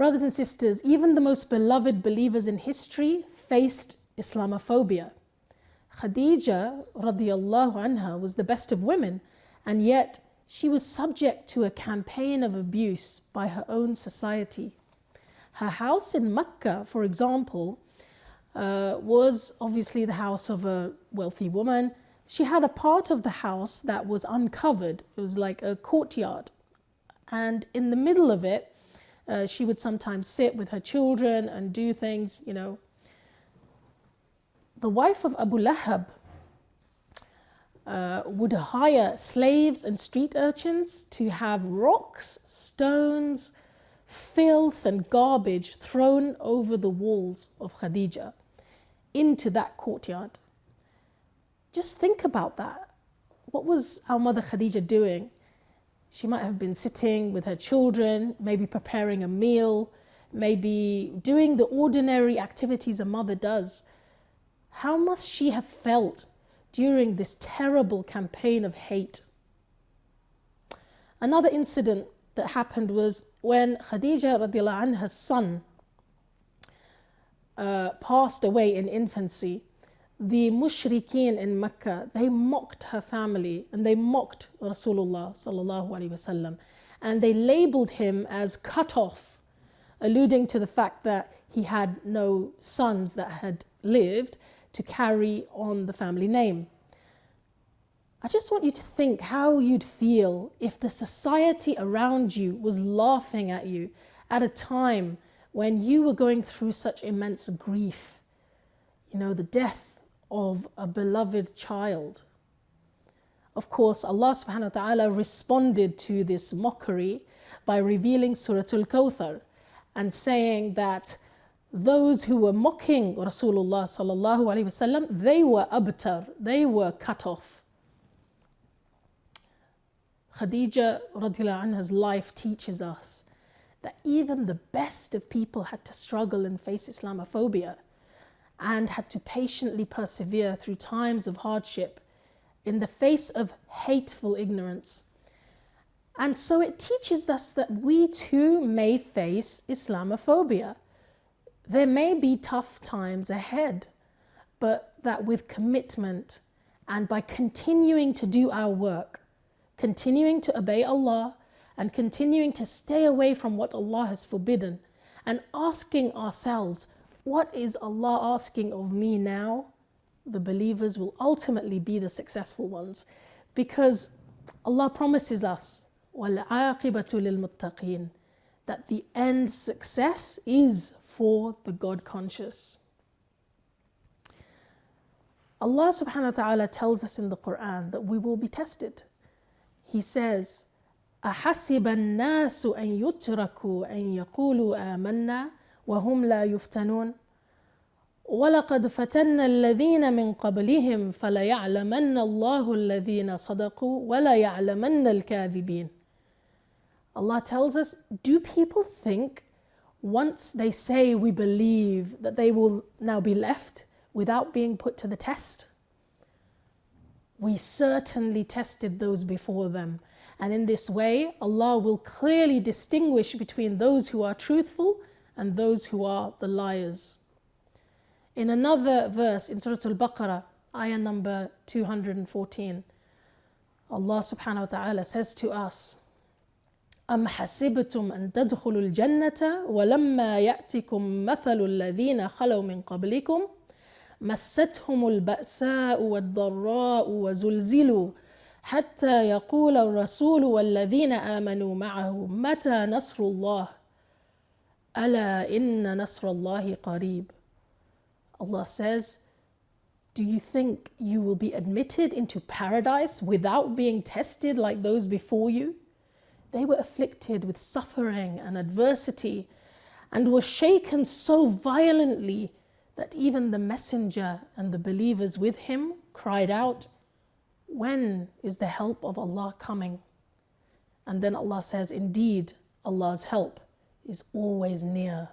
Brothers and sisters, even the most beloved believers in history faced Islamophobia. Khadija radiallahu anha was the best of women, and yet she was subject to a campaign of abuse by her own society. Her house in Mecca, for example, was obviously the house of a wealthy woman. She had a part of the house that was uncovered. It was like a courtyard. And in the middle of it, she would sometimes sit with her children and do things, you know. The wife of Abu Lahab would hire slaves and street urchins to have rocks, stones, filth and garbage thrown over the walls of Khadija into that courtyard. Just think about that. What was our mother Khadija doing? She might have been sitting with her children, maybe preparing a meal, maybe doing the ordinary activities a mother does. How must she have felt during this terrible campaign of hate? Another incident that happened was when Khadija radiallahu anha's son passed away in infancy. The mushrikeen in Mecca, they mocked her family and they mocked Rasulullah sallallahu alaihi wasallam, and they labeled him as cut off, alluding to the fact that he had no sons that had lived to carry on the family name. I just want you to think how you'd feel if the society around you was laughing at you at a time when you were going through such immense grief. You know, the death of a beloved child. Of course, Allah subhanahu wa ta'ala responded to this mockery by revealing Surah Al-Kawthar and saying that those who were mocking Rasulullah sallallahu alaihi wasallam, they were abtar, they were cut off. Khadija radiallahu anha's life teaches us that even the best of people had to struggle and face Islamophobia, and had to patiently persevere through times of hardship in the face of hateful ignorance. And so it teaches us that we too may face Islamophobia. There may be tough times ahead, but that with commitment and by continuing to do our work, continuing to obey Allah and continuing to stay away from what Allah has forbidden, and asking ourselves, what is Allah asking of me now? The believers will ultimately be the successful ones, because Allah promises us وَالْعَاقِبَةُ لِلْمُتَّقِينَ, that the end success is for the God conscious. Allah subhanahu wa ta'ala tells us in the Quran that we will be tested. He says, أَحَسِبَ النَّاسُ أَن يُتْرَكُوا أَن يَقُولُوا آمَنَّا وهم لا يفتنون ولقد فتنا الذين من قبلهم فليعلمن الله الذين صدقوا وليعلمن الكاذبين. Allah tells us, do people think once they say we believe that they will now be left without being put to the test? We certainly tested those before them, and in this way Allah will clearly distinguish between those who are truthful and those who are the liars. In another verse in Surah Al-Baqarah, ayah number 214, Allah subhanahu wa ta'ala says to us, أَمْ حَسِبْتُمْ أَن تَدْخُلُوا الْجَنَّةَ وَلَمَّا يَأْتِكُمْ مَثَلُ الَّذِينَ خَلَوْا مِنْ قَبْلِكُمْ مَسَّتْهُمُ الْبَأْسَاءُ وَالضَّرَّاءُ وَزُلْزِلُوا حَتَّى يَقُولَ الرَّسُولُ وَالَّذِينَ آمَنُوا مَعَهُ مَتَى نَصْرُ اللَّهِ أَلَا إِنَّ نَصْرَ اللَّهِ قَرِيبٌ. Allah says, do you think you will be admitted into paradise without being tested like those before you? They were afflicted with suffering and adversity and were shaken so violently that even the messenger and the believers with him cried out, when is the help of Allah coming? And then Allah says, indeed, Allah's help is always near.